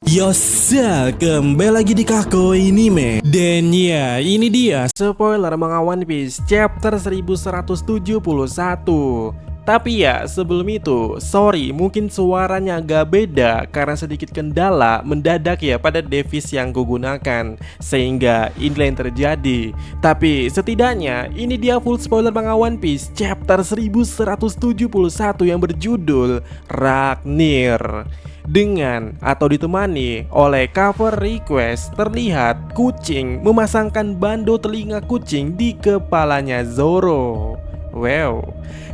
Yosa, kembali lagi di Kako Anime. Dan ya, ini dia spoiler manga One Piece chapter 1171. Tapi ya, sebelum itu, sorry mungkin suaranya agak beda karena sedikit kendala mendadak ya pada device yang kugunakan, sehingga inilah yang terjadi. Tapi setidaknya ini dia full spoiler manga One Piece chapter 1171 yang berjudul Ragnir. Dengan atau ditemani oleh cover request, terlihat kucing memasangkan bando telinga kucing di kepalanya Zoro. Wow.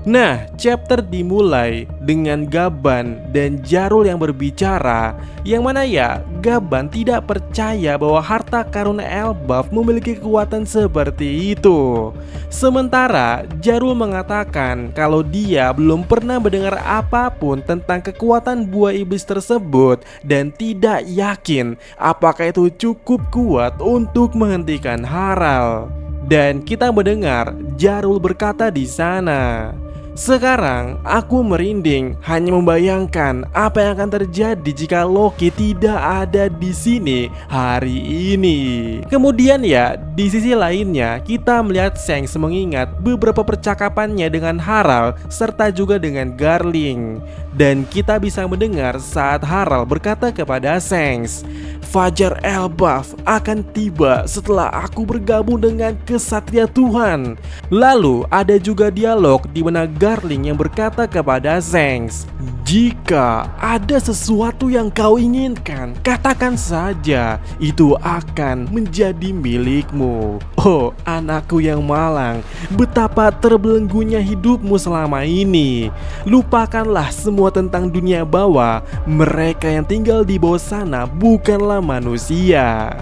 Nah, chapter dimulai dengan Gaban dan Jarul yang berbicara, yang mana ya Gaban tidak percaya bahwa harta karun Elbaf memiliki kekuatan seperti itu. Sementara Jarul mengatakan kalau dia belum pernah mendengar apapun tentang kekuatan buah iblis tersebut dan tidak yakin apakah itu cukup kuat untuk menghentikan Harald. Dan kita mendengar Jarul berkata di sana, "Sekarang aku merinding hanya membayangkan apa yang akan terjadi jika Loki tidak ada di sini hari ini." Kemudian ya, di sisi lainnya kita melihat Shanks mengingat beberapa percakapannya dengan Harald serta juga dengan Garling. Dan kita bisa mendengar saat Harald berkata kepada Shanks, "Fajar Elbaf akan tiba setelah aku bergabung dengan Kesatria Tuhan." Lalu ada juga dialog di mana Garling yang berkata kepada Shanks, "Jika ada sesuatu yang kau inginkan, katakan saja, itu akan menjadi milikmu." Oh, anakku yang malang, betapa terbelenggunya hidupmu selama ini. Lupakanlah semua tentang dunia bawah. Mereka yang tinggal di bawah sana bukanlah manusia.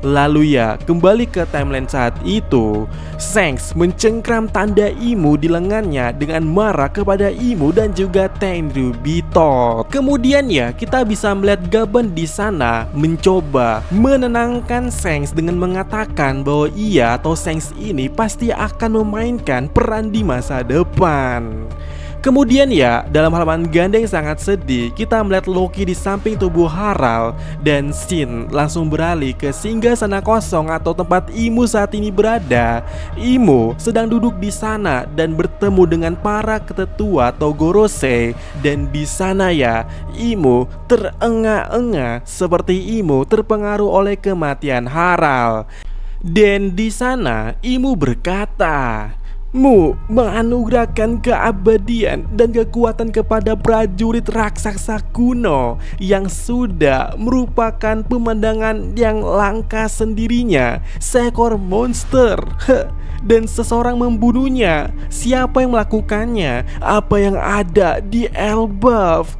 Lalu ya, kembali ke timeline saat itu, Shanks mencengkram tanda Imu di lengannya dengan marah kepada Imu dan juga Tenryubito. Kemudian ya, kita bisa melihat Gaban di sana mencoba menenangkan Shanks dengan mengatakan bahwa ia atau Shanks ini pasti akan memainkan peran di masa depan. Kemudian ya, dalam halaman ganda yang sangat sedih, kita melihat Loki di samping tubuh Harald dan scene langsung beralih ke singgasana kosong atau tempat Imu saat ini berada. Imu sedang duduk di sana dan bertemu dengan para ketetua atau Gorosei, dan di sana ya, Imu terengah-engah seperti Imu terpengaruh oleh kematian Harald. Dan di sana Imu berkata, "Mu menganugerahkan keabadian dan kekuatan kepada prajurit raksasa kuno yang sudah merupakan pemandangan yang langka sendirinya. Seekor monster dan seseorang membunuhnya. Siapa yang melakukannya? Apa yang ada di Elbaf?"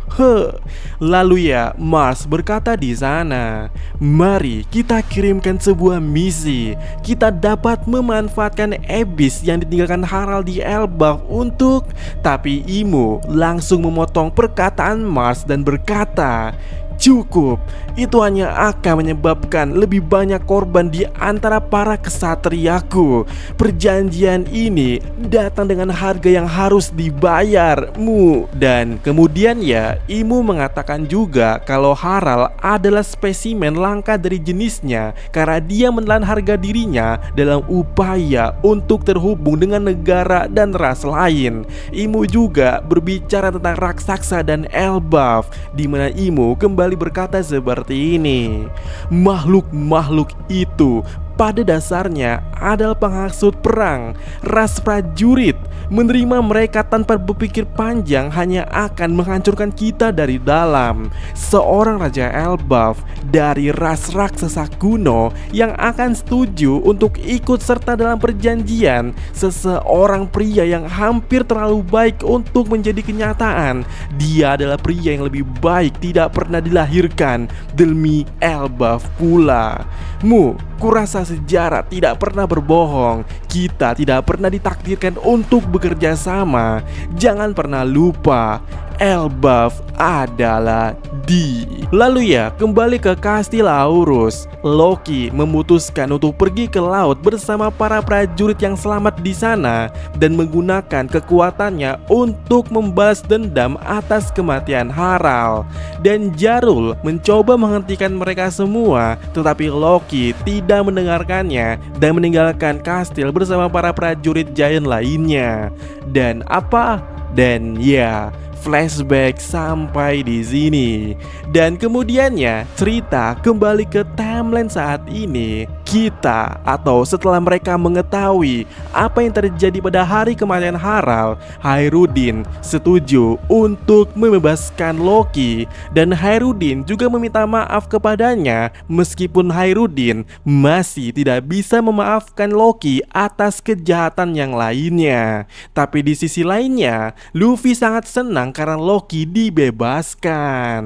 Lalu ya, Mars berkata di sana, "Mari kita kirimkan sebuah misi. Kita dapat memanfaatkan Abyss yang ditinggalkan Harald di Elbaf untuk..." Tapi Imu langsung memotong perkataan Mars dan berkata, "Cukup, itu hanya akan menyebabkan lebih banyak korban di antara para kesatriaku. Perjanjian ini datang dengan harga yang harus dibayar, Mu." Dan kemudian ya, Imu mengatakan juga kalau Harald adalah spesimen langka dari jenisnya karena dia menelan harga dirinya dalam upaya untuk terhubung dengan negara dan ras lain. Imu juga berbicara tentang raksasa dan Elbaf, di mana Imu kembali berkata seperti ini, "Makhluk-makhluk itu pada dasarnya adalah penghasut perang. Ras prajurit menerima mereka tanpa berpikir panjang hanya akan menghancurkan kita dari dalam. Seorang Raja Elbaf dari ras raksasa kuno yang akan setuju untuk ikut serta dalam perjanjian. Seseorang pria yang hampir terlalu baik untuk menjadi kenyataan. Dia adalah pria yang lebih baik tidak pernah dilahirkan demi Elbaf pula. Mu, kurasa sejarah tidak pernah berbohong. Kita tidak pernah ditakdirkan untuk bekerja sama. Jangan pernah lupa, Elbaf adalah D. Lalu ya, kembali ke Kastil Aurus. Loki memutuskan untuk pergi ke laut bersama para prajurit yang selamat di sana dan menggunakan kekuatannya untuk membalas dendam atas kematian Harald. Dan Jarl mencoba menghentikan mereka semua, tetapi Loki tidak mendengarkannya dan meninggalkan kastil bersama para prajurit giant lainnya. Dan apa? Dan ya, flashback sampai di sini. Dan kemudiannya cerita kembali ke timeline saat ini. Kita atau setelah mereka mengetahui apa yang terjadi pada hari kematian Harald, Hairudin setuju untuk membebaskan Loki. Dan Hairudin juga meminta maaf kepadanya, meskipun Hairudin masih tidak bisa memaafkan Loki atas kejahatan yang lainnya. Tapi di sisi lainnya, Luffy sangat senang karena Loki dibebaskan.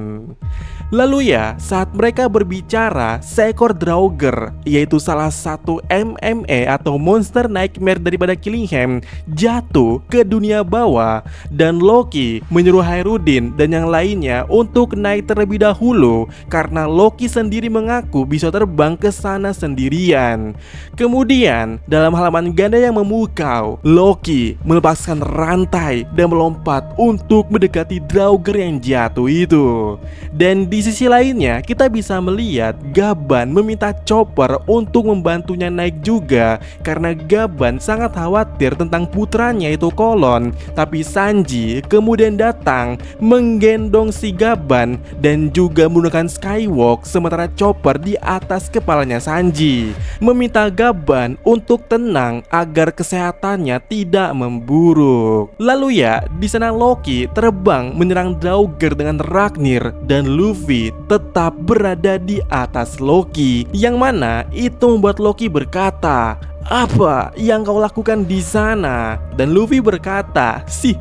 Lalu ya, saat mereka berbicara, seekor Draugr, yaitu salah satu MMA atau Monster Nightmare daripada Killinghem, jatuh ke dunia bawah. Dan Loki menyuruh Hairudin dan yang lainnya untuk naik terlebih dahulu karena Loki sendiri mengaku bisa terbang ke sana sendirian. Kemudian, dalam halaman ganda yang memukau, Loki melepaskan rantai dan melompat untuk mendekati Draugr yang jatuh itu. Dan di sisi lainnya, kita bisa melihat Gaban meminta Chopper untuk membantunya naik juga karena Gaban sangat khawatir tentang putranya itu Kolon. Tapi Sanji kemudian datang menggendong si Gaban dan juga menggunakan Skywalk, sementara Chopper di atas kepalanya Sanji, meminta Gaban untuk tenang agar kesehatannya tidak memburuk. Lalu ya, di sana Loki terbang menyerang Draugr dengan Ragnir dan Luffy tetap berada di atas Loki, yang mana itu membuat Loki berkata, "Apa yang kau lakukan di sana?" Dan Luffy berkata, Si,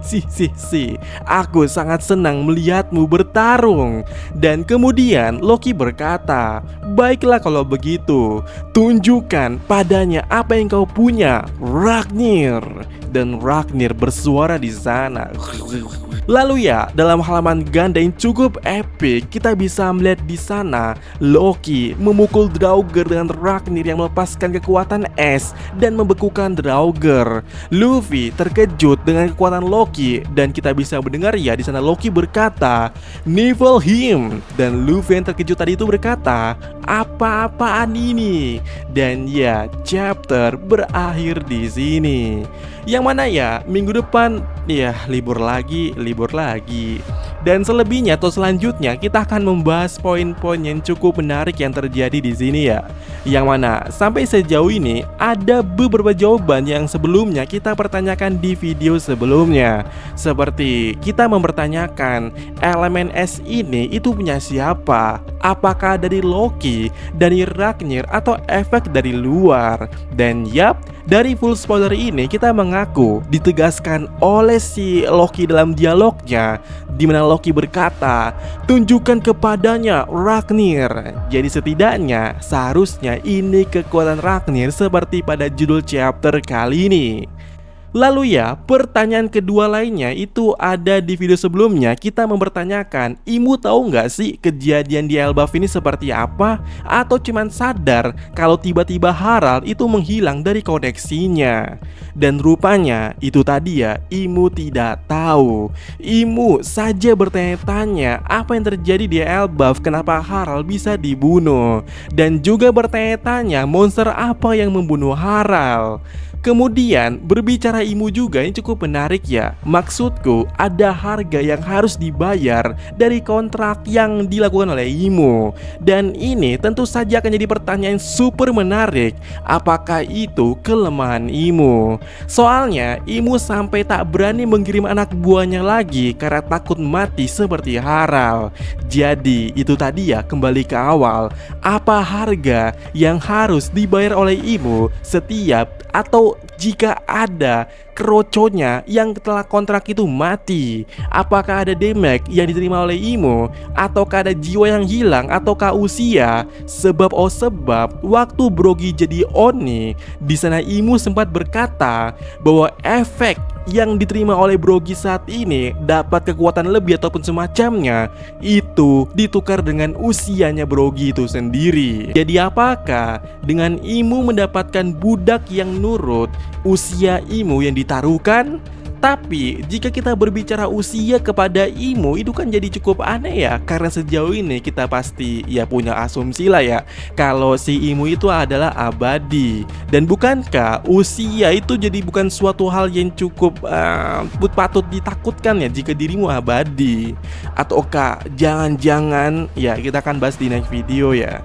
aku sangat senang melihatmu bertarung." Dan kemudian Loki berkata, "Baiklah kalau begitu, tunjukkan padanya apa yang kau punya, Ragnir." Dan Ragnir bersuara di sana. Lalu ya, dalam halaman ganda yang cukup epic, kita bisa melihat di sana Loki memukul Draugr dengan Ragnir yang melepaskan kekuatan es dan membekukan Draugr. Luffy terkejut dengan kekuatan Loki dan kita bisa mendengar ya di sana Loki berkata, "Niflheim." Dan Luffy yang terkejut tadi itu berkata, "Apa-apaan ini?" Dan ya, chapter berakhir di sini. Yang mana ya, minggu depan ya libur lagi. Dan selebihnya atau selanjutnya kita akan membahas poin-poin yang cukup menarik yang terjadi di sini ya. Yang mana sampai sejauh ini ada beberapa jawaban yang sebelumnya kita pertanyakan di video sebelumnya. Seperti kita mempertanyakan elemen es ini itu punya siapa? Apakah dari Loki, dari Ragnir, atau efek dari luar? Dan yap, dari full spoiler ini kita mengaku ditegaskan oleh si Loki dalam dialognya, di mana Loki berkata, "Tunjukkan kepadanya Ragnir." Jadi setidaknya seharusnya ini kekuatan Ragnir seperti pada judul chapter kali ini. Lalu ya, pertanyaan kedua lainnya itu ada di video sebelumnya. Kita mempertanyakan, Imu tahu nggak sih kejadian di Elbaf ini seperti apa? Atau cuman sadar kalau tiba-tiba Harald itu menghilang dari koneksinya? Dan rupanya itu tadi ya, Imu tidak tahu. Imu saja bertanya-tanya apa yang terjadi di Elbaf, kenapa Harald bisa dibunuh, dan juga bertanya-tanya monster apa yang membunuh Harald. Kemudian berbicara Imu juga yang cukup menarik ya. Maksudku ada harga yang harus dibayar dari kontrak yang dilakukan oleh Imu. Dan ini tentu saja akan jadi pertanyaan super menarik. Apakah itu kelemahan Imu? Soalnya Imu sampai tak berani mengirim anak buahnya lagi karena takut mati seperti Harald. Jadi itu tadi ya, kembali ke awal. Apa harga yang harus dibayar oleh Imu setiap atau jika ada kroconya yang telah kontrak itu mati? Apakah ada damage yang diterima oleh Imu? Ataukah ada jiwa yang hilang? Ataukah usia? Sebab waktu Brogy jadi Oni, di sana Imu sempat berkata bahwa efek yang diterima oleh Brogy saat ini dapat kekuatan lebih ataupun semacamnya, itu ditukar dengan usianya Brogy itu sendiri. Jadi apakah dengan Imo mendapatkan budak yang nurut, usia Imo yang ditaruhkan? Tapi jika kita berbicara usia kepada Imo, itu kan jadi cukup aneh ya. Karena sejauh ini kita pasti ya punya asumsi lah ya, kalau si Imo itu adalah abadi. Dan bukankah usia itu jadi bukan suatu hal yang cukup patut ditakutkan ya jika dirimu abadi? Ataukah jangan-jangan, ya kita akan bahas di next video ya.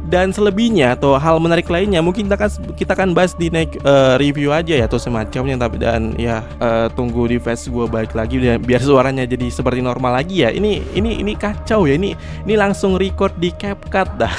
Dan selebihnya atau hal menarik lainnya mungkin kita akan bahas di next review aja ya atau semacamnya. Tapi dan ya tunggu device gue balik lagi biar suaranya jadi seperti normal lagi ya. Ini kacau ya, ini langsung record di CapCut dah.